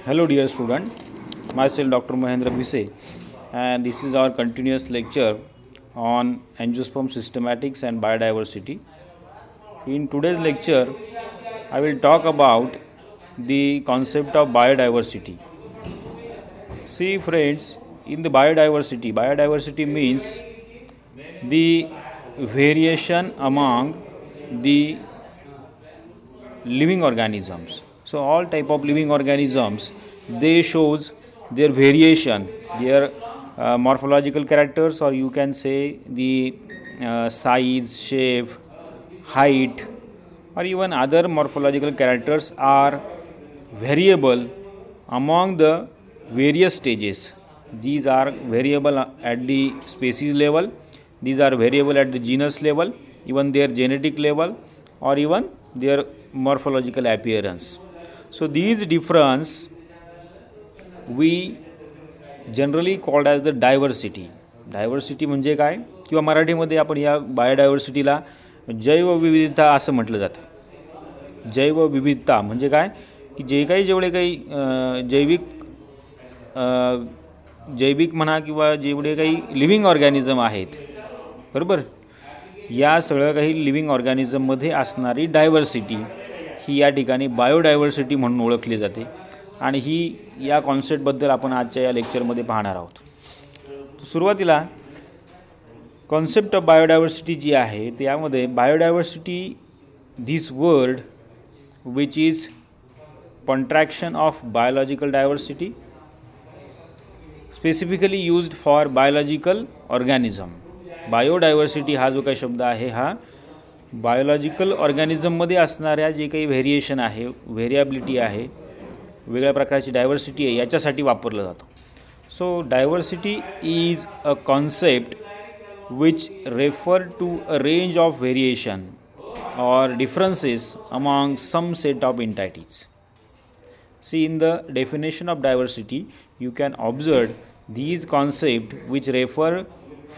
Hello dear student, myself Dr. Mahendra Bise, and this is our continuous lecture on angiosperm systematics and biodiversity. In today's lecture, I will talk about the concept of biodiversity. See friends, in the biodiversity means the variation among the living organisms. So all type of living organisms, they shows their variation, their morphological characters, or you can say the size, shape, height, or even other morphological characters are variable among the various stages. These are variable at the species level, these are variable at the genus level, even their genetic level, or even their morphological appearance. So these difference we generally called as the diversity. Diversity म्हणजे काय, किंवा मराठीमध्ये आपण या बायोडायव्हर्सिटीला जैवविविधता असं म्हटलं जातं. जैवविविधता म्हणजे काय की जेवढे काही जैविक म्हणा किंवा जेवढे काही लिव्हिंग ऑर्गॅनिझम आहेत, बरोबर, या सगळ्या काही लिव्हिंग ऑर्गॅनिझममध्ये असणारी डायव्हर्सिटी ही या ठिकाणी बायोडायव्हर्सिटी म्हणून ओळखली जाते. आणि ही या कॉन्सेप्टबद्दल आपण आजच्या या लेक्चरमध्ये पाहणार आहोत. सुरुवातीला कॉन्सेप्ट ऑफ बायोडायव्हर्सिटी जी आहे त्यामध्ये biodiversity this word which is contraction of biological diversity specifically used for biological organism. Biodiversity हा जो काही शब्द आहे हा बायोलॉजिकल ऑर्गॅनिझममध्ये असणाऱ्या जे काही व्हेरिएशन आहे, व्हेरिएबिलिटी आहे, वेगळ्या प्रकारची डायव्हर्सिटी आहे, याच्यासाठी वापरला जातो. So diversity is a concept which refer to a range of variation or differences among some set of entities. See, in the definition of diversity, you can observe these concepts which refer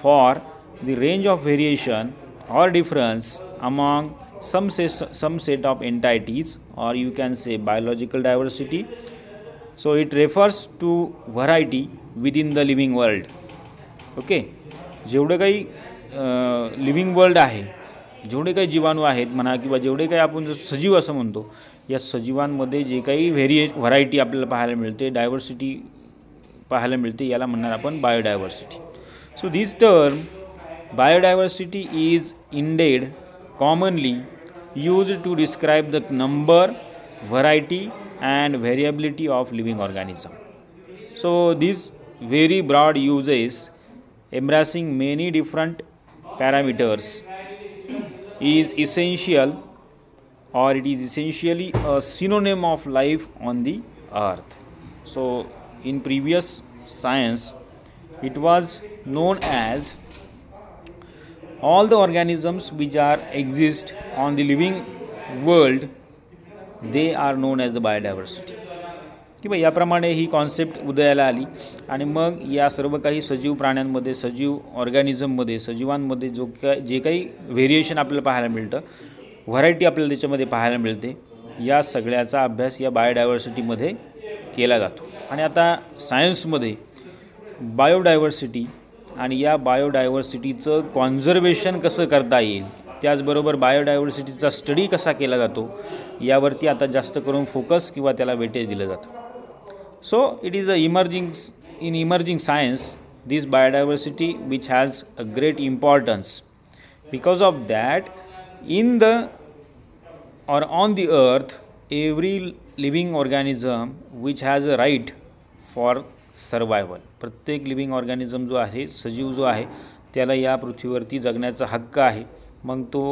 for the range of variation or difference among some set of entities, or you can say biological diversity. So it refers to variety within the living world. Okay, जेवढे काही living world आहे, जेवढे काही जीवाणू आहेत म्हणा किंवा जेवढे काही आपण सजीव असं म्हणतो, या सजीवांमध्ये जे काही व्हरायटी आपल्याला पाहायला मिळते, डायव्हर्सिटी पाहायला मिळते, याला म्हणणार आपण biodiversity. So this term biodiversity is indeed commonly used to describe the number, variety and variability of living organism. So these very broad uses embracing many different parameters is essential, or it is essentially a synonym of life on the earth. So in previous science it was known as all the organisms which are exist on the living world, they are known as the biodiversity. किंवा याप्रमाणे ही concept उदयाला आली. आणि मग या सर्व काही सजीव प्राण्यांमध्ये, सजीव ऑर्गॅनिझममध्ये, सजीवांमध्ये जे काही व्हेरिएशन आपल्याला पाहायला मिळतं, व्हरायटी आपल्याला त्याच्यामध्ये पाहायला मिळते, या सगळ्याचा अभ्यास या बायोडायव्हर्सिटीमध्ये केला जातो. आणि आता सायन्समध्ये बायोडायव्हर्सिटी आणि या बायोडायव्हर्सिटीचं कॉन्झर्वेशन कसं करता येईल, त्याचबरोबर बायोडायव्हर्सिटीचा स्टडी कसा केला जातो, यावरती आता जास्त करून फोकस किंवा त्याला वेटेज दिलं जातं. So it is a emerging science, this biodiversity which has a great importance. Because of that in the or on the earth every living organism which has a right for survival. प्रत्येक living organism जो आहे, सजीव जो आहे, त्याला या पृथ्वीवरती जगण्याचा हक्क आहे. मग तो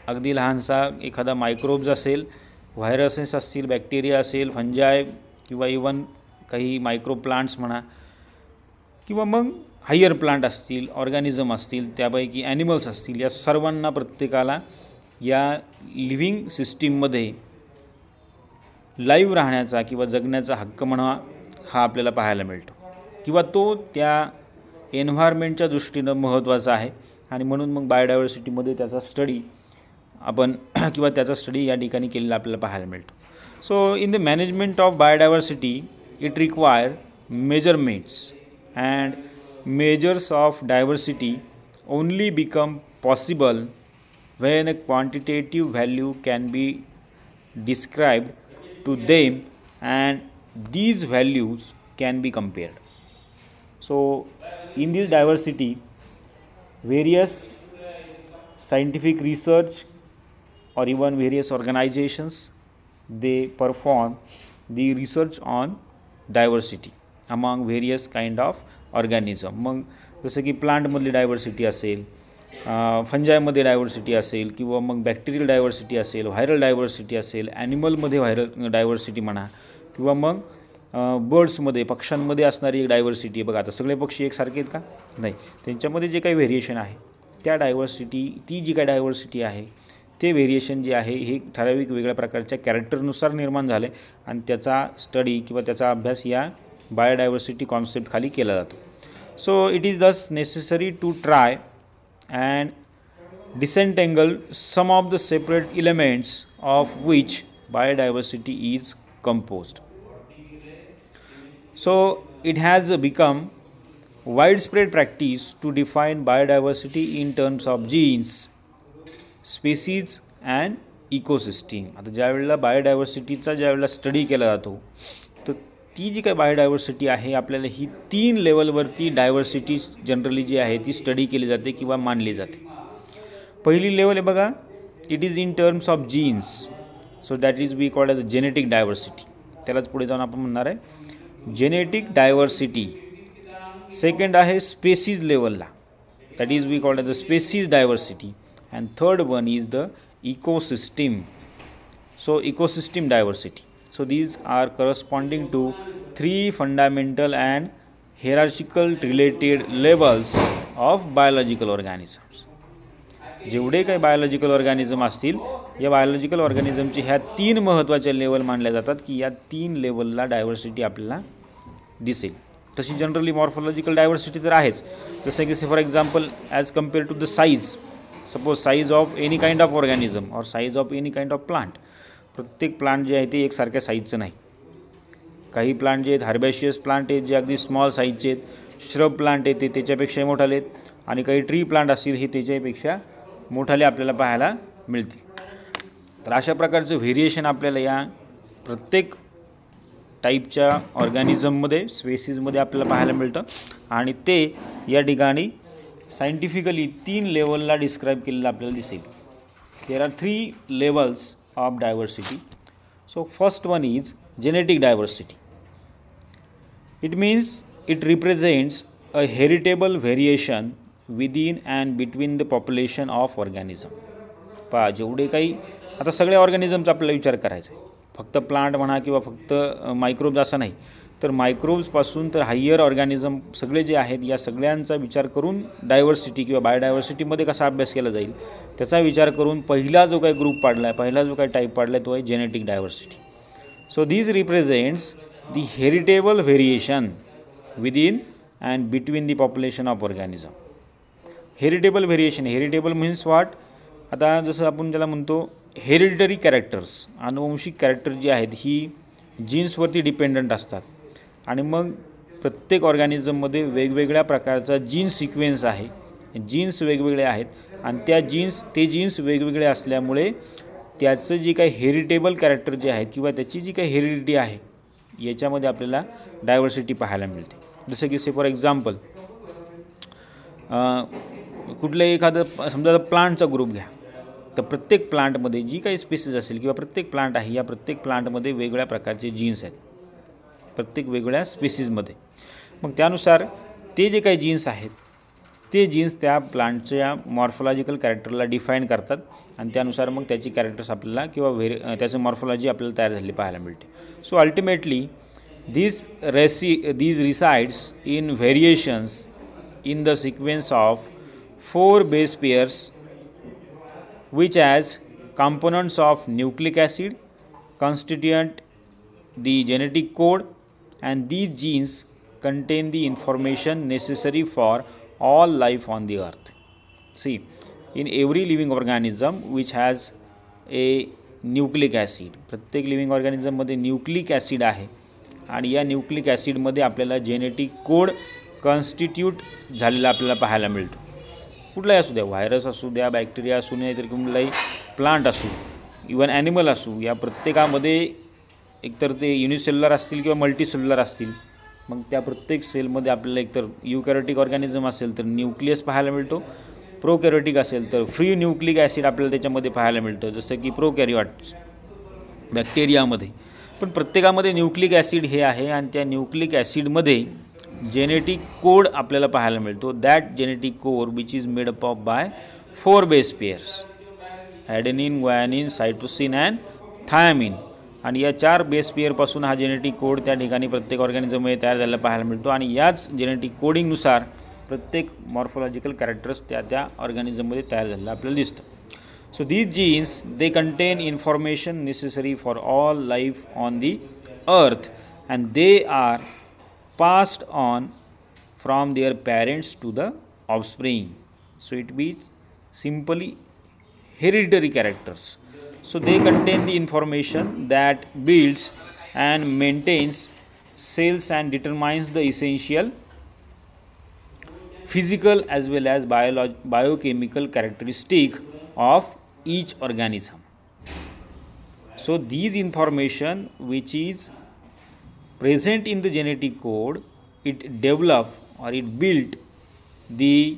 अगदी लहानसा एखादा मायक्रोब्स असेल, व्हायरसेस असतील, बॅक्टेरिया असेल, फंजाय किंवा इवन काही मायक्रो प्लांट्स म्हणा, किंवा मग हायर प्लांट असतील, ऑर्गॅनिझम असतील, त्यापैकी ॲनिमल्स असतील, या सर्वांना प्रत्येकाला या लिव्हिंग सिस्टीममध्ये लाईव्ह राहण्याचा किंवा जगण्याचा हक्क म्हणा हा आपल्याला पाहायला मिळतो, किंवा तो त्या एन्व्हायरमेंटच्या दृष्टीनं महत्त्वाचा आहे. आणि म्हणून मग बायोडायव्हर्सिटीमध्ये त्याचा स्टडी आपण किंवा त्याचा स्टडी या ठिकाणी केलेला आपल्याला पाहायला मिळतो. So in the management of biodiversity, it requires measurements, and measures of diversity only become possible when a quantitative value can be described to them, and these values can be compared. So in this diversity, various scientific research or even various organizations, they perform the research on diversity among various kind of organism. मग जसं की प्लांटमधली diversity असेल, फंजायमध्ये diversity असेल, किंवा मग bacterial diversity असेल, viral diversity असेल, ॲनिमलमध्ये viral diversity म्हणा, किंवा मग बर्ड्समध्ये, पक्ष्यांमध्ये असणारी एक डायव्हर्सिटी. बघा आता सगळे पक्षी एकसारखे आहेत का? नाही, त्यांच्यामध्ये जे काही व्हेरिएशन आहे त्या डायव्हर्सिटी, ती जी काही डायव्हर्सिटी आहे ते व्हेरिएशन जे आहे हे ठराविक वेगळ्या प्रकारच्या कॅरेक्टरनुसार निर्माण झाले, आणि त्याचा स्टडी किंवा त्याचा अभ्यास या बायोडायव्हर्सिटी कॉन्सेप्ट खाली केला जातो. So it is thus necessary to try and disentangle some of the separate elements of which biodiversity is composed. So it has become widespread practice to define biodiversity in terms of genes, species and ecosystem. आता ज्या वेळेला बायोडायव्हर्सिटीचा ज्या वेळेला study केला जातो, तर ती जी काही बायोडायव्हर्सिटी आहे आपल्याला ही 3 लेवलवरती डायव्हर्सिटी जनरली जी आहे ती स्टडी केली जाते किंवा मानली जाते. पहिली लेवल आहे बघा, it is in terms of genes. So that is we called as genetic diversity. त्यालाच पुढे जाऊन आपण म्हणणार आहे जेनेटिक डायव्हर्सिटी. सेकंड आहे स्पेसीज लेवलला, that is we called as the species diversity. And third one is the ecosystem. So ecosystem diversity. So these are corresponding to 3 fundamental and hierarchical related levels of biological organisms. जेवढे काही biological organism असतील, या biological ऑर्गॅनिझमची ह्या 3 महत्त्वाच्या level मानल्या जातात की या 3 लेवलला डायव्हर्सिटी आपल्याला दिसेल. तशी जनरली मॉर्फोलॉजिकल डायव्हर्सिटी तर आहेच, जसं की for example as compare to the size, suppose size of any kind of organism और size of any kind of plant. प्रत्येक प्लांट जे आहे ते एकसारख्या साईजचं नाही. काही प्लांट जे आहेत हर्बेशियस प्लांट आहेत जे अगदी स्मॉल साईजचे आहेत, श्रब प्लांट आहेत ते त्याच्यापेक्षा मोठाले आहेत, आणि काही ट्री प्लांट असतील हे त्याच्यापेक्षा मोठाले आपल्याला पाहायला मिळतील. तर अशा प्रकारचं व्हेरिएशन आपल्याला या प्रत्येक टाईपच्या ऑर्गॅनिझममध्ये, स्पेसीजमध्ये आपल्याला पाहायला मिळतं, आणि ते या ठिकाणी सायंटिफिकली 3 लेवलला डिस्क्राईब केलेलं आपल्याला दिसेल. There are 3 levels of diversity. So first one is genetic diversity. It means it represents a heritable variation within and between the population of organism. पहा जेवढे काही आता सगळ्या ऑर्गॅनिझमचा आपल्याला विचार करायचा आहे, फक्त प्लांट म्हणा किंवा फक्त मायक्रोब्स असं नाही, तर मायक्रोब्सपासून तर हायर ऑर्गॅनिझम सगळे जे आहेत या सगळ्यांचा विचार करून डायव्हर्सिटी किंवा बायोडायव्हर्सिटीमध्ये कसा अभ्यास केला जाईल त्याचा विचार करून पहिला जो काही ग्रुप पाडला आहे, पहिला जो काही टाईप पाडला आहे तो आहे genetic diversity. So this represents the heritable variation within and between the population of organism. Heritable variation, heritable means what? आता जसं आपण ज्याला म्हणतो हेरिडिटरी कॅरेक्टर्स, अनुवंशिक कॅरेक्टर जी आहेत ही जीन्सवरती डिपेंडंट असतात, आणि मग प्रत्येक ऑर्गॅनिझममध्ये वेगवेगळ्या प्रकारचा जीन सिक्वेन्स आहे, जीन्स वेगवेगळे आहेत, आणि त्या जीन्स वेगवेगळे असल्यामुळे त्याचं जे काही हेरिटेबल कॅरेक्टर जे आहेत किंवा त्याची जी काही हेरिडिटी आहे याच्यामध्ये आपल्याला डायव्हर्सिटी पाहायला मिळते. जसं की फॉर एक्झाम्पल कुठल्याही एखादं समजा प्लांटचा ग्रुप घ्या, तर प्रत्येक प्लांटमध्ये जी काही स्पीसीज असेल किंवा प्रत्येक प्लांट आहे या प्रत्येक प्लांटमध्ये वेगवेगळ्या प्रकारचे जीन्स आहेत प्रत्येक वेगवेगळ्या स्पीसीजमध्ये. मग त्यानुसार ते जे काही जीन्स आहेत ते जीन्स त्या प्लांटच्या मॉर्फोलॉजिकल कॅरेक्टरला डिफाईन करतात, आणि त्यानुसार मग त्याची कॅरेक्टर्स आपल्याला किंवा त्याचं मॉर्फोलॉजी आपल्याला तयार झालेली पाहायला मिळते. So ultimately these resides in variations in the sequence of 4 base pairs which as components of nucleic acid constitute the genetic code, and these genes contain the information necessary for all life on the earth. See, in every living organism which has a nucleic acid. प्रत्येक living ऑर्गॅनिझममध्ये nucleic acid आहे आणि या nucleic ॲसिडमध्ये आपल्याला genetic code constitute झालेला आपल्याला पाहायला मिळतो. कुठलाही असू द्या, व्हायरस असू द्या, बॅक्टेरिया असू नये, तर कुठलाही प्लांट असू, इवन ॲनिमल असू, या प्रत्येकामध्ये एकतर ते युनिसेल्युलर असतील किंवा मल्टीसेल्युलर असतील. मग त्या प्रत्येक सेलमध्ये आपल्याला एकतर युकॅरियोटिक ऑर्गॅनिझम असेल तर न्यूक्लियस पाहायला मिळतो, प्रोकॅरियोटिक असेल तर फ्री न्यूक्लिक ॲसिड आपल्याला त्याच्यामध्ये पाहायला मिळतं, जसं की प्रोकॅरियोट्स बॅक्टेरियामध्ये. पण प्रत्येकामध्ये न्यूक्लिक ॲसिड हे आहे आणि त्या न्यूक्लिक ॲसिडमध्ये जेनेटिक कोड आपल्याला पाहायला मिळतो. That genetic code which is made up of by 4 base pairs, adenine, guanine, cytosine and thymine. आणि या 4 बेस पेअरपासून हा जेनेटिक कोड त्या ठिकाणी प्रत्येक ऑर्गॅनिझममध्ये तयार झालेला पाहायला मिळतो आणि याच जेनेटिक कोडिंगनुसार प्रत्येक मॉर्फोलॉजिकल कॅरेक्टर्स त्या ऑर्गॅनिझममध्ये तयार झालेलं आपल्याला दिसतं. So these genes they contain information necessary for all life on the अर्थ and they R passed on from their parents to the offspring. So it means simply hereditary characters. So they contain the information that builds and maintains cells and determines the essential physical as well as biochemical characteristic of each organism. So these information which is present in the genetic code, it developed or it built the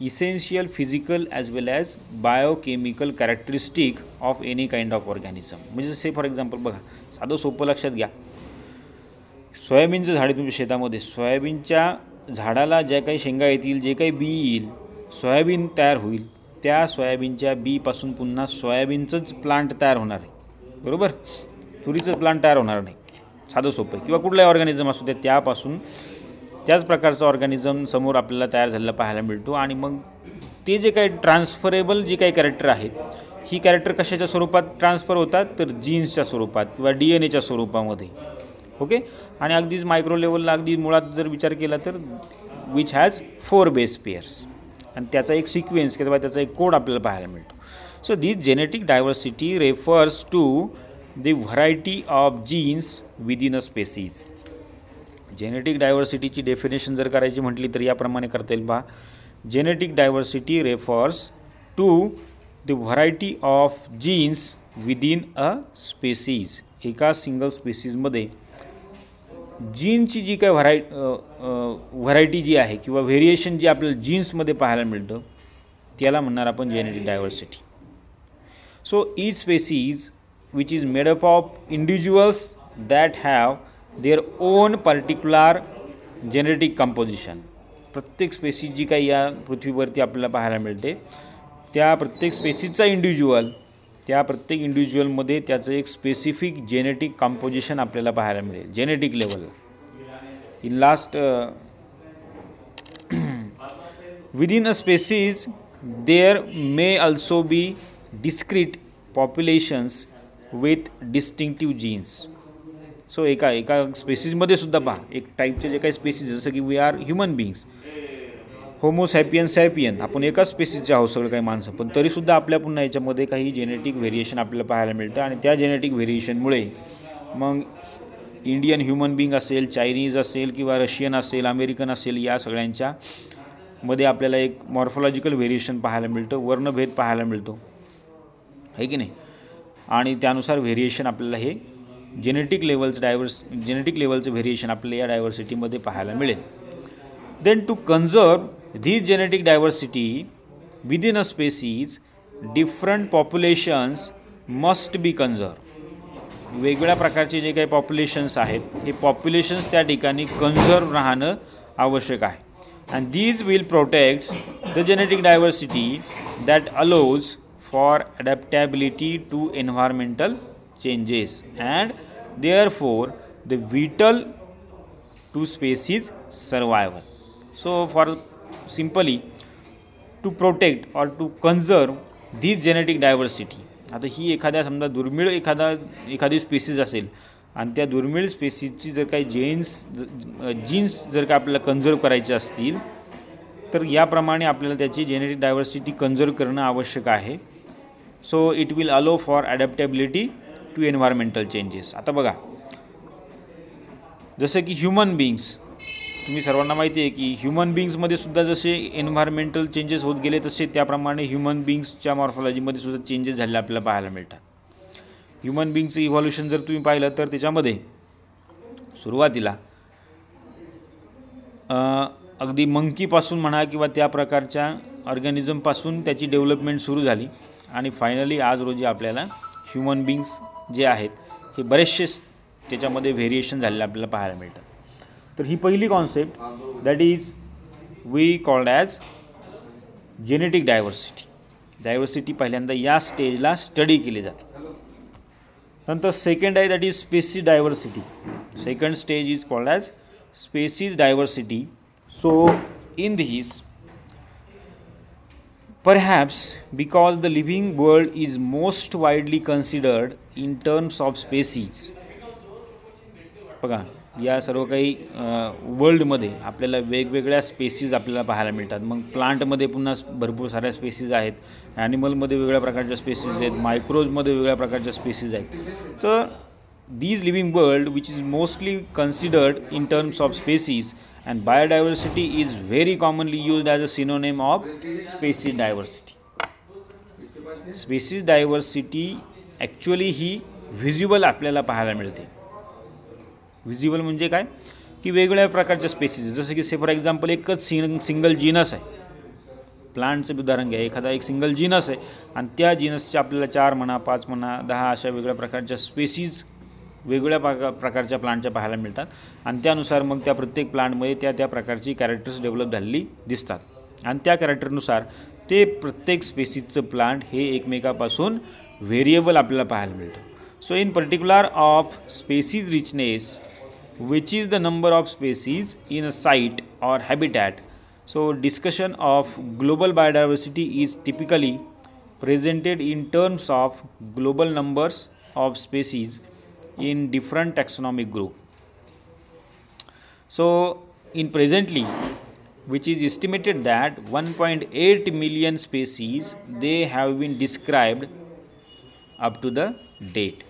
essential physical as well as biochemical characteristic of any kind of organism. म्हणजे से for example बघा, साधं सोपं लक्षात घ्या. सोयाबीनचं झाड आहे तुमच्या शेतामध्ये, सोयाबीनच्या झाडाला ज्या काही शेंगा येतील, जे काही बी येईल, सोयाबीन तयार होईल, त्या सोयाबीनच्या बीपासून पुन्हा सोयाबीनचंच प्लांट तयार होणार आहे, बरोबर. तुरीचं प्लांट तयार होणार नाही. साधं सोपं आहे. किंवा कुठलाही ऑर्गॅनिझम असू दे, त्यापासून त्याच प्रकारचं ऑर्गॅनिझम समोर आपल्याला तयार झालेला पाहायला मिळतो. आणि मग ते जे काही ट्रान्सफरेबल जे काही कॅरेक्टर आहेत, ही कॅरेक्टर कशाच्या स्वरूपात ट्रान्सफर होतात, तर जीन्सच्या स्वरूपात किंवा DNA च्या स्वरूपामध्ये. ओके. आणि अगदीच मायक्रो लेवलला अगदी मुळात जर विचार केला तर विच हॅज 4 बेस पेअर्स आणि त्याचा एक सिक्वेन्स किंवा त्याचा एक कोड आपल्याला पाहायला मिळतो. So this genetic diversity refers to the variety of genes within a species. Genetic डायव्हर्सिटीची डेफिनेशन जर करायची म्हटली तर याप्रमाणे करता येईल पहा. Genetic diversity refers to the variety of genes within a species. एका सिंगल स्पेसीजमध्ये जीनची जी काय व्हरायटी जी आहे किंवा व्हेरिएशन जी आपल्याला जीन्समध्ये पाहायला मिळतं त्याला म्हणणार आपण genetic diversity. So each species which is made up of individuals that have their own particular genetic composition. प्रत्येक स्पेसीज जी काही या पृथ्वीवरती आपल्याला पाहायला मिळते त्या प्रत्येक स्पेसीजचा इंडिव्हिज्युअल, त्या प्रत्येक इंडिव्हिज्युअलमध्ये त्याचं एक स्पेसिफिक जेनेटिक कंपोजिशन आपल्याला पाहायला मिळेल genetic level. In last within a species there may also be discrete populations with distinctive genes. So एका स्पेसीजमध्ये सुद्धा पहा एक टाईपचे जे काही स्पेसीज, जसं की we are human beings, homo sapien, आपण एकाच स्पेसीजचे आहोत सगळं काही माणसं, पण तरीसुद्धा आपल्या पुन्हा याच्यामध्ये काही जेनेटिक व्हेरिएशन आपल्याला पाहायला मिळतं. आणि त्या जेनेटिक व्हेरिएशनमुळे मग इंडियन ह्युमन बिंग असेल, चायनीज असेल किंवा रशियन असेल, अमेरिकन असेल, या सगळ्यांच्या मध्ये आपल्याला एक मॉर्फोलॉजिकल व्हेरिएशन पाहायला मिळतं, वर्णभेद पाहायला मिळतो, आहे की नाही. आणि त्यानुसार व्हेरिएशन आपल्याला हे जेनेटिक लेवलचं व्हेरिएशन आपल्याला या डायव्हर्सिटीमध्ये पाहायला मिळेल. Then to conserve this genetic diversity within a species different populations must be conserve. वेगवेगळ्या प्रकारचे जे काही पॉप्युलेशन्स आहेत हे पॉप्युलेशन्स त्या ठिकाणी कन्झर्व राहणं आवश्यक आहे. And these will protects the genetic diversity that allows for adaptability to environmental changes and therefore the vital to species survival. So for simply to protect or to conserve this genetic diversity, आता ही एखाद्या समजा दुर्मिळ एखादी species असेल आणि त्या दुर्मिळ स्पेसीजची जर काही जीन्स जर का आपल्याला कन्झर्व करायचे असतील तर याप्रमाणे आपल्याला त्याची जेनेटिक डायव्हर्सिटी कन्झर्व करणं आवश्यक आहे. सो इट विल अलो फॉर ॲडॅप्टेबिलिटी टू एन्व्हायरमेंटल चेंजेस. आता बघा, जसं की ह्युमन बीइंग्स, तुम्ही सर्वांना माहिती आहे की ह्युमन बीइंग्समध्ये सुद्धा जसे एन्व्हायरमेंटल चेंजेस होत गेले तसे त्याप्रमाणे ह्युमन बीइंग्सच्या मॉर्फॉलॉजीमध्ये सुद्धा चेंजेस झाले आपल्याला पाहायला मिळतात. ह्युमन बीइंगचं इव्हॉल्युशन जर तुम्ही पाहिलं तर त्याच्यामध्ये सुरुवातीला अगदी मंकीपासून म्हणा किंवा त्या प्रकारच्या ऑर्गॅनिझमपासून त्याची डेव्हलपमेंट सुरू झाली आणि फायनली आज रोजी आपल्याला ह्युमन बीइंग्स जे आहेत हे बरेचसे त्याच्यामध्ये व्हेरिएशन झालेले आपल्याला पाहायला मिळतात. तर ही पहिली concept that is we called as genetic diversity. Diversity पहिल्यांदा या स्टेजला स्टडी केली जाते. नंतर सेकंड आहे that is species diversity. Second stage is called as species diversity. So in this perhaps because the living world is most widely considered in terms of species. बघा, या सर्व काही वर्ल्डमध्ये आपल्याला वेगवेगळ्या स्पेसीज आपल्याला पाहायला मिळतात. मग प्लांटमध्ये पुन्हा भरपूर साऱ्या स्पेसीज आहेत, ॲनिमलमध्ये वेगवेगळ्या प्रकारच्या स्पेसीज आहेत, मायक्रोजमध्ये वेगवेगळ्या प्रकारच्या स्पेसीज आहेत. तर these living world which is mostly considered in terms of species and biodiversity is very commonly used as a synonym of species diversity. Species diversity actually he visible आपल्याला पाहायला मिळते. व्हिजिबल म्हणजे काय की वेगवेगळ्या प्रकारच्या स्पेसीज, जसं की फॉर एक्झाम्पल एकच सिंगल जीनस आहे. प्लांटचं उदाहरण घ्या, एखादा एक सिंगल जीनस आहे आणि त्या जीनसच्या आपल्याला 4 म्हणा 5 म्हणा 10 अशा वेगवेगळ्या प्रकारच्या स्पेसीज वेगवेगळ्या प्रकारच्या प्लांटच्या पाहायला मिळतात आणि त्यानुसार मग त्या प्रत्येक प्लांटमध्ये त्या प्रकारची कॅरेक्टर्स डेव्हलप झालेली दिसतात आणि त्या कॅरेक्टरनुसार ते प्रत्येक स्पेसीजचं प्लांट हे एकमेकापासून व्हेरिएबल आपल्याला पाहायला मिळतं. So in particular of species richness which is the number of species in a site or habitat. So discussion of global biodiversity is typically presented in terms of global numbers of species in different taxonomic group. So in presently which is estimated that 1.8 million species they have been described up to the date.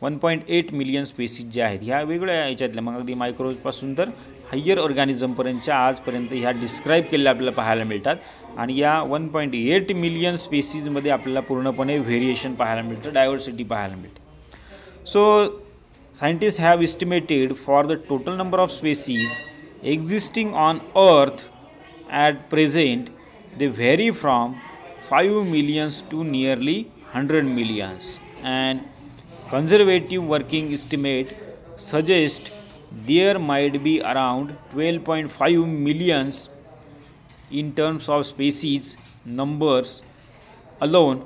1.8 million species जे आहेत ह्या वेगवेगळ्या याच्यातल्या मग अगदी मायक्रोजपासून तर higher ऑर्गॅनिझमपर्यंतच्या आजपर्यंत ह्या describe केलेल्या आपल्याला पाहायला मिळतात आणि या 1.8 मिलियन स्पेसीजमध्ये आपल्याला पूर्णपणे व्हेरिएशन पाहायला मिळतं, डायव्हर्सिटी पाहायला मिळते. So scientists have estimated for the total number of species existing on Earth at present, they vary from 5 millions to nearly 100 millions, and conservative working estimate suggest there might be around 12.5 millions in terms of species numbers alone.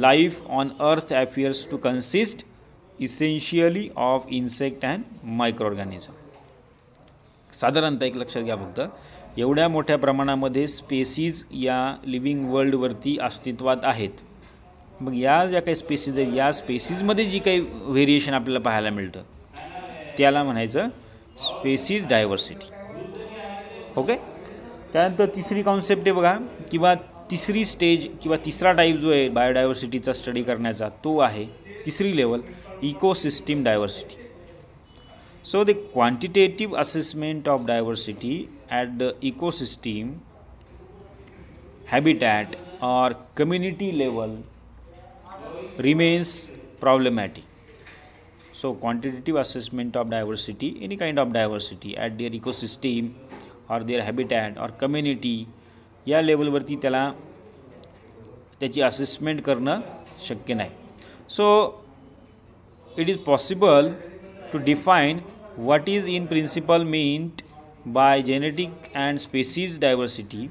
Life on Earth appears to consist essentially of insect and microorganism. साधारणतः एक लक्षात घ्या फक्त, एवढ्या मोठ्या प्रमाणामध्ये species या living वर्ल्डवरती अस्तित्वात आहेत. मग या ज्या काही स्पेसीज आहेत या स्पेसीजमध्ये जी काही व्हेरिएशन आपल्याला पाहायला मिळतं त्याला म्हणायचं स्पेसीज डायव्हर्सिटी. ओके. त्यानंतर तिसरी कॉन्सेप्ट आहे बघा, किंवा तिसरी स्टेज किंवा तिसरा टाईप जो आहे बायोडायव्हर्सिटीचा स्टडी करण्याचा तो आहे तिसरी level, ecosystem diversity. So the quantitative assessment of diversity at the ecosystem, habitat or community level remains problematic. So quantitative assessment of diversity, any kind of diversity at their ecosystem or their habitat or community या लेवलवरती त्याची assessment करणं शक्य नाही. So it is possible to define what is in principle meant by genetic and species diversity.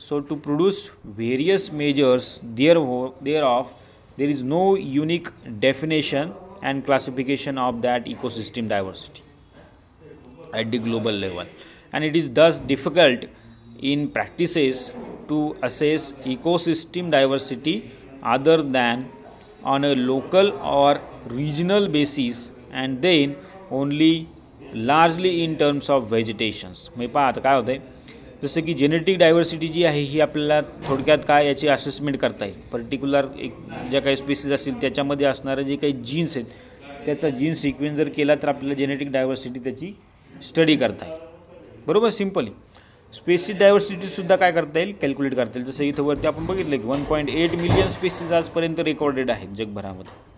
So to produce various measures thereof, there is no unique definition and classification of that ecosystem diversity at the global level, and it is thus difficult in practices to assess ecosystem diversity other than on a local or regional basis, and then only largely in terms of vegetations. म्हणजे पहा आता काय होतं आहे जसं की genetic diversity जी आहे ही आपल्याला थोडक्यात काय याची असेसमेंट करता येईल. पर्टिक्युलर एक ज्या काही स्पीसीज असतील त्याच्यामध्ये असणारे जे काही जीन्स आहेत त्याचा जीन सिक्वेन्स जर केला तर आपल्याला जेनेटिक डायव्हर्सिटी त्याची स्टडी करता येईल. बरोबर, सिम्पली. स्पेसीज डायव्हर्सिटीसुद्धा काय करता येईल, कॅल्क्युलेट करता येईल. जसं इथं वरती आपण बघितलं की 1.8 मिलियन स्पेसीज आजपर्यंत रेकॉर्डेड आहेत जगभरामध्ये.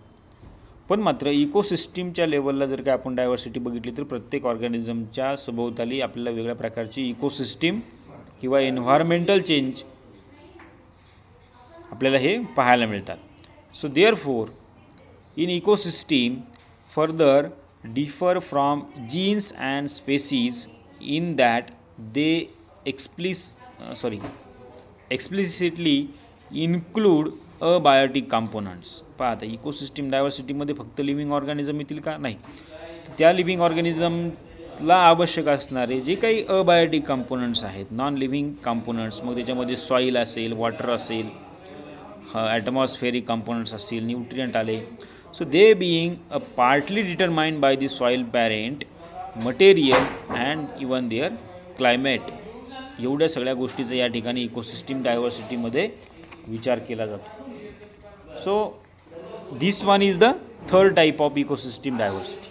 पण मात्र इकोसिस्टीमच्या लेवलला जर काय आपण डायव्हर्सिटी बघितली तर प्रत्येक ऑर्गॅनिझमच्या सभोवताली आपल्याला वेगळ्या प्रकारची इकोसिस्टीम किंवा एन्व्हायरमेंटल चेंज आपल्याला हे पाहायला मिळतात. So therefore in ecosystem further differ from genes and species in that they explicitly include abiotic components. पहा आता इकोसिस्टीम डायव्हर्सिटीमध्ये फक्त लिव्हिंग ऑर्गॅनिझम येतील का, नाही. त्या लिव्हिंग ऑर्गॅनिझमला आवश्यक असणारे जे काही अबायोटिक कंपोनंट्स आहेत, नॉन लिव्हिंग कंपोनंट्स, मग त्याच्यामध्ये सॉईल असेल, वॉटर असेल, ॲटमॉस्फेरिक कंपोनंट्स असतील, न्यूट्रियंट आले. So they being a partly determined by the soil parent material and even their climate. एवढ्या सगळ्या गोष्टीचा या ठिकाणी इकोसिस्टीम डायव्हर्सिटीमध्ये विचार केला जातो. So this one is the third type of ecosystem diversity.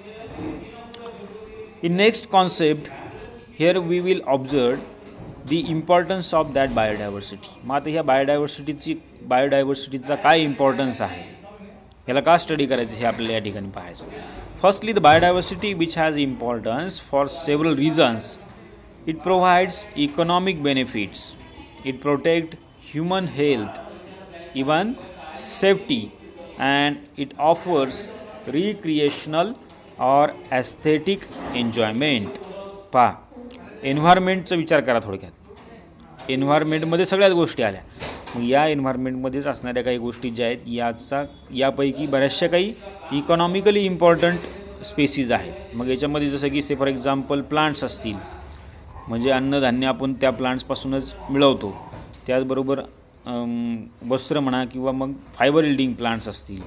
In next concept here we will observe the importance of that biodiversity. मग आता ह्या बायोडायव्हर्सिटीचा काय इम्पॉर्टन्स आहे, याला का स्टडी करायचं हे आपल्याला या ठिकाणी पाहायचं. Firstly the biodiversity which has importance for several reasons. It provides economic benefits, it protect human health, even safety, and it offers recreational or aesthetic enjoyment. पहा, एन्व्हायरमेंटचा विचार करा थोडक्यात. एन्व्हायरमेंटमध्ये सगळ्याच गोष्टी आल्या. मग या एन्व्हायरमेंटमध्येच असणाऱ्या काही गोष्टी ज्या आहेत यापैकी बऱ्याचशा काही इकॉनॉमिकली इम्पॉर्टंट स्पेसीज आहेत. मग याच्यामध्ये जसं की फॉर एक्झाम्पल प्लांट्स असतील, म्हणजे अन्नधान्य आपण त्या प्लांट्सपासूनच मिळवतो. त्याचबरोबर वस्त्र म्हणा किंवा मग फायबर इल्डिंग प्लांट्स असतील,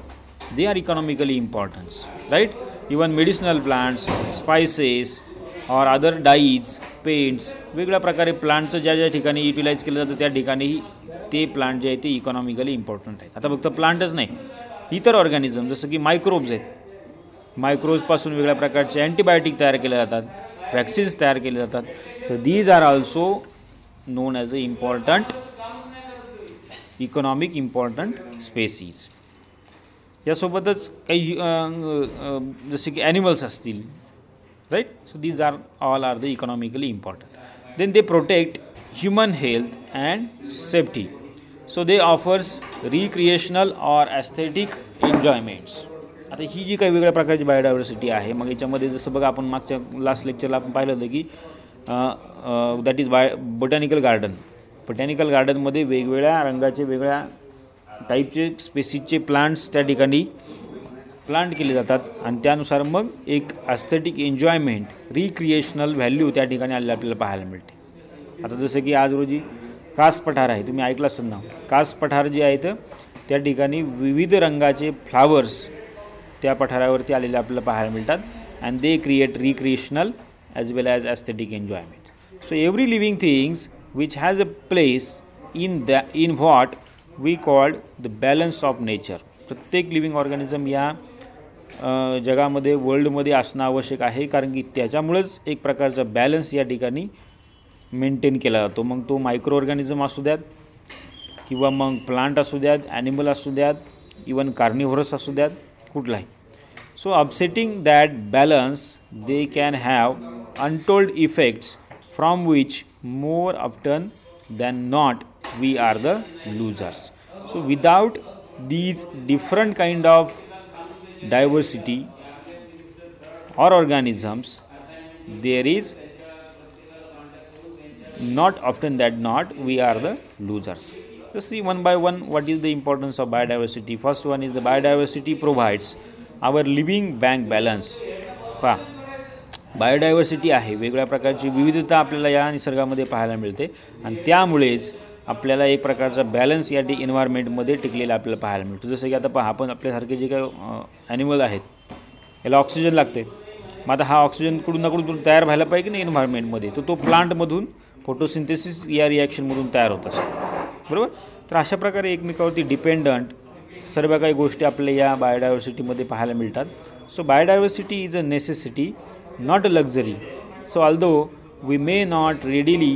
they are economically importance, right. Even medicinal plants, spices और अदर डाईज, पेंट्स, वेगळ्या प्रकारे प्लांटचं ज्या ज्या ठिकाणी युटिलाइज केलं जातं त्या ठिकाणीही ते प्लांट जे आहे ते इकॉनॉमिकली इम्पॉर्टंट आहेत. आता फक्त प्लांटच नाही, इतर ऑर्गॅनिझम जसं की मायक्रोब्स आहेत. मायक्रोब्सपासून वेगळ्या प्रकारचे अँटीबायोटिक तयार केले जातात, वॅक्सिन्स तयार केले जातात. तर these are also known as a important economic important species. यासोबतच काही जसे की ॲनिमल्स असतील, right. So these are all are the economically important. Then they protect human health and safety. So they offers recreational or aesthetic enjoyments. आता ही जी काही वेगळ्या प्रकारची बायोडायव्हर्सिटी आहे, मग याच्यामध्ये जसं बघा आपण मागच्या लास्ट लेक्चरला आपण पाहिलं होतं की that is botanical garden. Botanical गार्डनमध्ये वेगवेगळ्या रंगाचे वेगळ्या टाईपचे स्पेसीजचे प्लांट्स त्या ठिकाणी प्लांट केले जातात आणि त्यानुसार मग एक ॲस्थेटिक एन्जॉयमेंट, रिक्रिएशनल व्हॅल्यू त्या ठिकाणी आपल्याला पाहायला मिळते. आता जसं की आज रोजी कास पठार आहे, तुम्ही ऐकलं असेल ना. कास पठार जे आहेत त्या ठिकाणी विविध रंगाचे फ्लावर्स त्या पठारावरती आलेले आपल्याला पाहायला मिळतात. And they create recreational as well as aesthetic enjoyment. So every living things which has a place in what we called the balance of nature. प्रत्येक लिव्हिंग ऑर्गॅनिझम या जगामध्ये वर्ल्डमध्ये असणं आवश्यक आहे, कारण की त्याच्यामुळेच एक प्रकारचा बॅलन्स या ठिकाणी मेंटेन केला जातो. मग तो मायक्रो ऑर्गॅनिझम असू द्यात किंवा मग प्लांट असू द्यात, ॲनिमल असू द्यात, इवन कार्निव्हरस असू द्यात, कुठलाही. So upsetting that balance, they can have untold effects from which more often than not we are the losers. So without these different kind of diversity or organisms, there is not often that not we are the losers. Let's see one by one what is the importance of biodiversity. First one is the biodiversity provides our living bank balance. पहा, biodiversity आहे, वेगवेगळ्या प्रकारची विविधता आपल्याला या निसर्गामध्ये पाहायला मिळते आणि त्यामुळेच आपल्याला एक प्रकारचा बॅलन्स या एन्व्हायरमेंटमध्ये टिकलेला आपल्याला पाहायला मिळतो. जसं की आता पहा, आपण आपल्यासारखे जे काही ॲनिमल आहेत याला ऑक्सिजन लागते. मग आता हा ऑक्सिजन कुठून ना कुठून तयार व्हायला पाहिजे की नाही एन्व्हायरमेंटमध्ये, तर तो प्लांटमधून फोटोसिंथेसिस या रिॲक्शनमधून तयार होत असतात, बरोबर. तर अशा प्रकारे एकमेकावरती डिपेंडंट सर्व काही गोष्टी आपल्या या बायोडायव्हर्सिटीमध्ये पाहायला मिळतात. So biodiversity is a necessity, not a luxury. So although we may not readily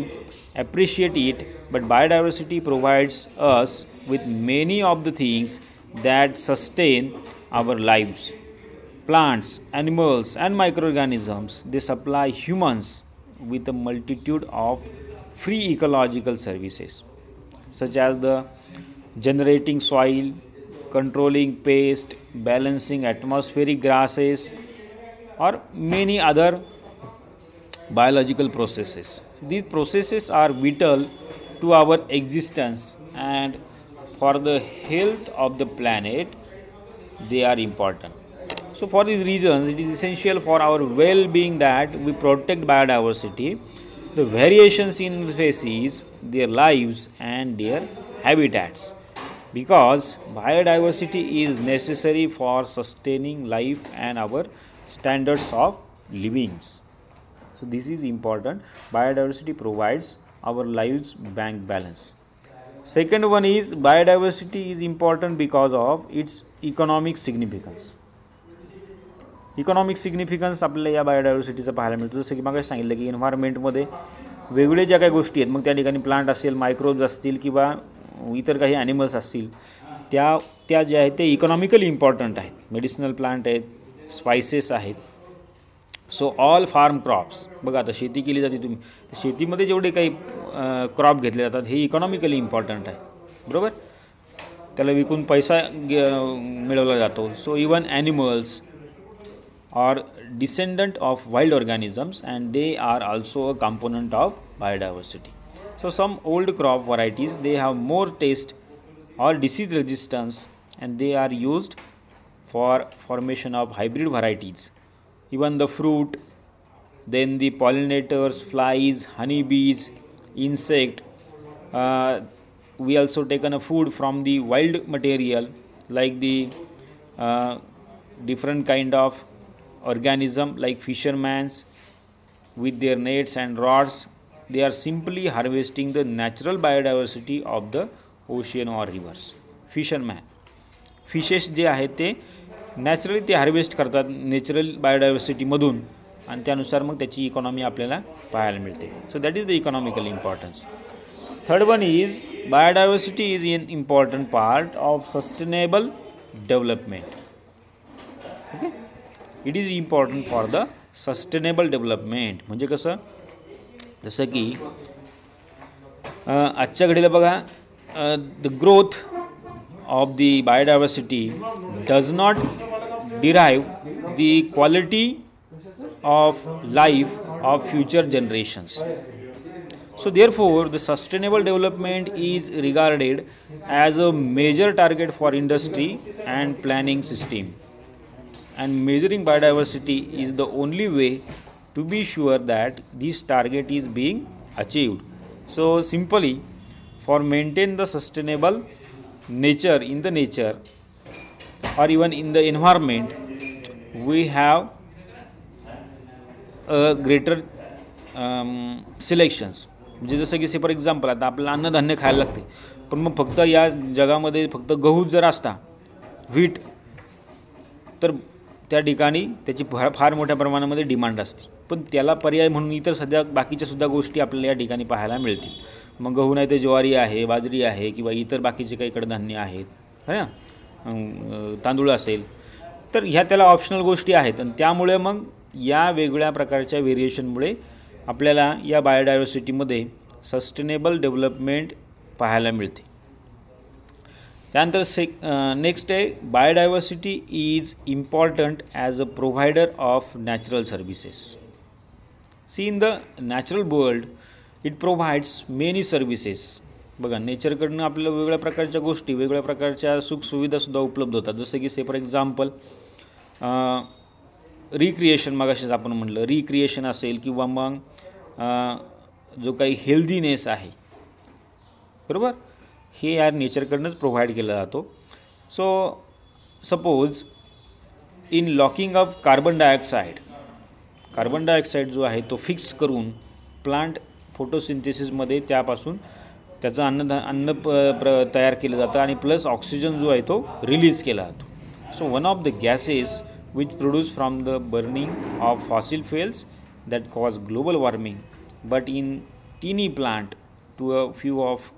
appreciate it, but biodiversity provides us with many of the things that sustain our lives. Plants, animals, and microorganisms, they supply humans with a multitude of free ecological services, such as the generating soil, controlling pest, balancing atmospheric gases, or many other biological processes. These processes are vital to our existence, and for the health of the planet they are important. So for these reasons it is essential for our well-being that we protect biodiversity, the variations in species, their lives and their habitats, because biodiversity is necessary for sustaining life and our standards of living. So this is important. Biodiversity provides our lives bank balance. Second one is biodiversity is important because of its economic significance. Economic significance आपल्याला या बायोडायव्हर्सिटीचा पाहायला मिळतो. जसं की मागे सांगितलं की एन्व्हायरमेंटमध्ये वेगवेगळे ज्या काही गोष्टी आहेत, मग त्या ठिकाणी प्लांट असेल, मायक्रोब्स असतील किंवा इतर काही ॲनिमल्स असतील, त्या ज्या आहेत ते इकॉनॉमिकली इम्पॉर्टंट आहेत. मेडिसिनल प्लांट आहेत, स्पायसेस आहेत. सो ऑल फार्म क्रॉप्स, बघा आता शेती केली जाते तुम्ही, तर शेतीमध्ये जेवढे काही क्रॉप घेतले जातात हे इकॉनॉमिकली इम्पॉर्टंट आहे, बरोबर. त्याला विकून पैसा मिळवला जातो. So even animals are descendant of wild organisms and they are also a component of biodiversity. So some old crop varieties they have more taste or disease resistance, and they are used for formation of hybrid varieties. Even the fruit, then the pollinators, flies, honeybees, insect, we also taken a food from the wild material like the different kind of organism like fishermen with their nets and rods. They are simply harvesting the natural biodiversity of the ocean or reverse. Fisherman, fishes जे आहेत ते naturally ते harvest करतात natural बायोडायव्हर्सिटीमधून, आणि त्यानुसार मग त्याची economy आपल्याला पाहायला मिळते. So that is the economical importance. Third one is biodiversity is an important part of sustainable development. Okay, it is important for the sustainable development. म्हणजे कसं, जसं की आजच्या घडीला बघा, the growth of the biodiversity does not derive the quality of life of future generations. So therefore the sustainable development is regarded as a major target for industry and planning system, and measuring biodiversity is the only way to be sure that this target is being achieved. So simply, for maintain the sustainable nature in the nature or even in the environment, we have a greater selections. म्हणजे जसं की for example आता आपल्याला अन्नधान्य खायला लागते, पण मग फक्त या जगामध्ये फक्त गहू जर असता, व्हीट, तर त्या ठिकाणी त्याची फार मोठ्या प्रमाणामध्ये डिमांड असते. पण त्याला पर्याय म्हणून इतर सध्या बाकीच्या सुद्धा गोष्टी आपल्याला या ठिकाणी पाहायला मिळतील. मग गहू नाही तर ज्वारी आहे, बाजरी आहे, किंवा इतर बाकीचे काही कडधान्य आहेत, है ना, तांदूळ असेल, तर ह्या त्याला ऑप्शनल गोष्टी आहेत. आणि त्यामुळे मग या वेगवेगळ्या प्रकारच्या व्हेरिएशनमुळे आपल्याला या बायोडायव्हर्सिटीमध्ये सस्टेनेबल डेव्हलपमेंट पाहायला मिळते. त्यानंतर नेक्स्ट आहे biodiversity is important as a provider of natural services. See in the natural world it provides many services. बघा, नेचरकडनं आपल्याला वेगवेगळ्या प्रकारच्या गोष्टी, वेगवेगळ्या प्रकारच्या सुखसुविधासुद्धा उपलब्ध होतात. जसं की फॉर एक्झाम्पल रिक्रिएशन, मगाशीच आपण म्हटलं रिक्रिएशन असेल, किंवा मग जो काही हेल्दीनेस आहे, बरोबर, हे या नेचरकडनंच प्रोव्हाइड केला जातो. So suppose in locking of carbon dioxide जो आहे तो फिक्स करून प्लांट फोटोसिंथेसिसमध्ये त्यापासून त्याचं अन्न तयार केलं जातं आणि प्लस ऑक्सिजन जो आहे तो रिलीज केला जातो. So one of the gases which produce from the burning of fossil fuels that cause global warming, but in teeny plant to a few of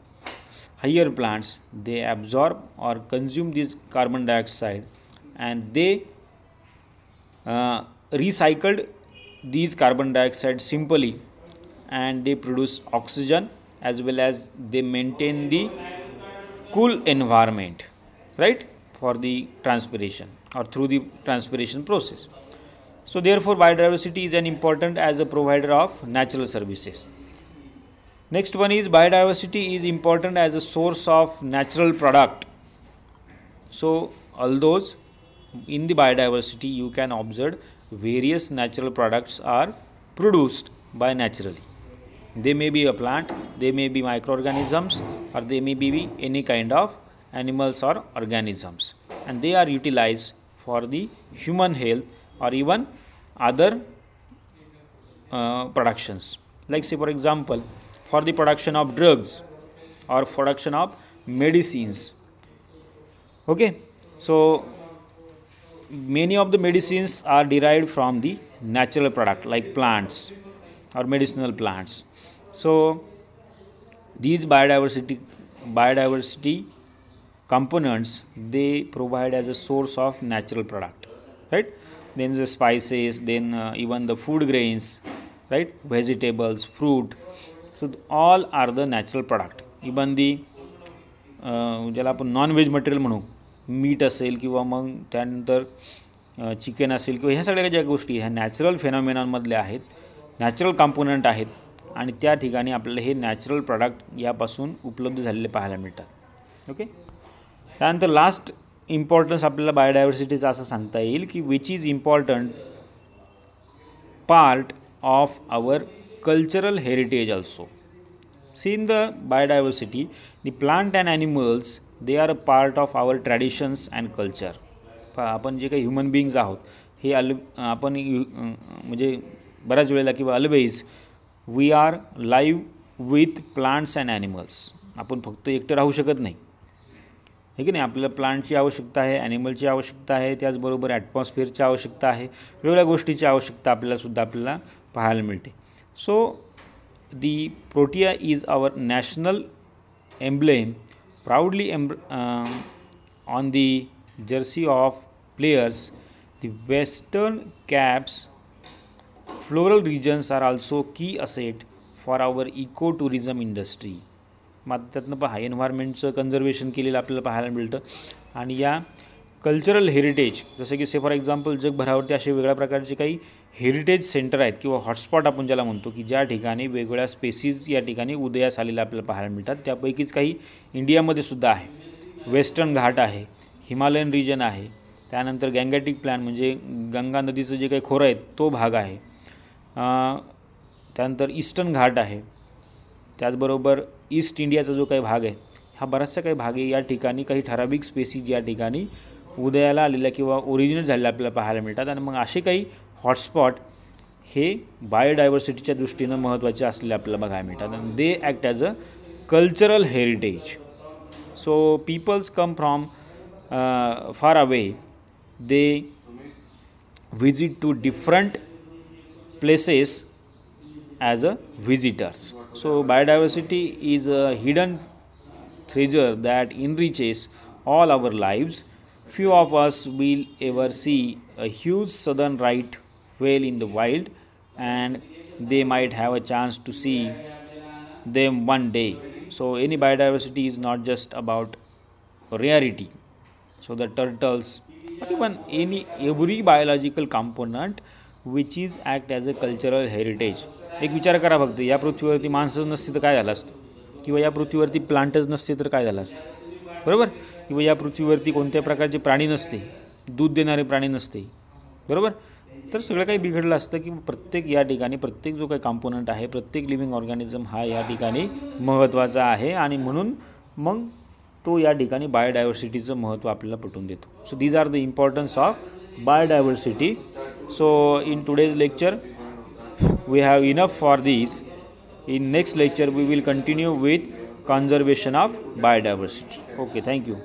higher plants they absorb or consume this carbon dioxide and they recycled these carbon dioxide simply and they produce oxygen as well as they maintain the cool environment, right, for the transpiration or through the transpiration process. So therefore biodiversity is an important as a provider of natural services. Next one is biodiversity is important as a source of natural product. So although in the biodiversity you can observe various natural products are produced by naturally. They may be a plant, they may be microorganisms, or they may be any kind of animals or organisms, and they are utilized for the human health or even other productions, like say for example for the production of drugs or production of medicines. Okay, so many of the medicines are derived from the natural product like plants or medicinal plants. So these biodiversity components they provide as a source of natural product, right? Then the spices, then even the food grains, right, vegetables, fruit, so all are the natural product. Even the ज्याला आपण non veg material म्हणू, meet असेल किंवा मग त्यानंतर chicken असेल किंवा ह्या सगळ्या ज्या गोष्टी ह्या नॅचरल फेनॉमेनॉनमधल्या आहेत, नॅचरल कॉम्पोनंट आहेत आणि त्या ठिकाणी आपल्याला हे नॅचरल प्रॉडक्ट यापासून उपलब्ध झालेले पाहायला मिळतात. ओके, त्यानंतर लास्ट इम्पॉर्टन्स आपल्याला बायोडायव्हर्सिटीचा असं सांगता येईल की which is important part of our cultural heritage also. See in the biodiversity the plant and animals they are a part of our traditions and culture. आपण जे काही ह्युमन बिईंग्ज आहोत हे आपण म्हणजे बऱ्याच वेळेला किंवा always we are live with plants and animals. आपण फक्त एकटं राहू शकत नाही, हे की नाही. आपल्याला प्लांटची आवश्यकता आहे, ॲनिमलची आवश्यकता आहे, त्याचबरोबर ॲटमॉस्फिअरची आवश्यकता आहे, वेगवेगळ्या गोष्टीची आवश्यकता आपल्याला पाहायला मिळते. So the protea is our national emblem proudly on the jersey of players. The Western Cape's floral regions are also key asset for our eco tourism industry. मग त्यातनं पहा एन्व्हायरमेंटचं कन्झर्वेशन केलेलं आपल्याला पाहायला मिळतं. आणि या कल्चरल हेरिटेज जसं की से फॉर एक्झाम्पल जगभरावरती असे वेगळ्या प्रकारचे काही हेरिटेज सेंटर आहेत किंवा हॉटस्पॉट आपण ज्याला म्हणतो की ज्या ठिकाणी वेगवेगळ्या स्पेसीज या ठिकाणी उदयास आलेल्या आपल्याला पाहायला मिळतात. त्यापैकीच काही इंडियामध्ये सुद्धा आहे. वेस्टर्न घाट आहे, हिमालयन रिजन आहे, त्यानंतर गँगॅटिक प्लॅन म्हणजे गंगा नदीचं जे काही खोरं आहे तो भाग आहे, त्यानंतर ईस्टर्न घाट आहे, त्याचबरोबर ईस्ट इंडियाचा जो काही भाग आहे हा बराचसा काही भाग आहे. या ठिकाणी काही ठराविक स्पेसीज या ठिकाणी उदयाला आलेल्या किंवा ओरिजिनेट झालेल्या आपल्याला पाहायला मिळतात. आणि मग असे काही हॉटस्पॉट हे बायोडायव्हर्सिटीच्या दृष्टीनं महत्त्वाचे असलेले आपल्याला बघायला मिळतात. आणि they act as a cultural heritage. So peoples come from far away, they visit to different places as a visitors. So biodiversity is a hidden treasure that enriches all our lives. Few of us will ever see a huge southern right whale in the wild, and they might have a chance to see them one day. So any biodiversity is not just about rarity. So the turtles or even every biological component which is act as a cultural heritage. एक विचार करा फक्त, या पृथ्वीवरती माणसंच नसती तर काय झालं असतं, किंवा या पृथ्वीवरती प्लांटच नसते तर काय झालं असतं, बरोबर, किंवा या पृथ्वीवरती कोणत्या प्रकारचे प्राणी नसते, दूध देणारे प्राणी नसते, बरोबर, तर सगळं काही बिघडलं असतं. की प्रत्येक या ठिकाणी प्रत्येक जो काही कॉम्पोनंट आहे, प्रत्येक लिव्हिंग ऑर्गॅनिझम हा या ठिकाणी महत्त्वाचा आहे आणि म्हणून मग तो या ठिकाणी बायोडायव्हर्सिटीचं महत्त्व आपल्याला पटवून देतो. So these are the importance of biodiversity. So in today's lecture we have enough for this. In next lecture we will continue with conservation of biodiversity. Okay, thank you.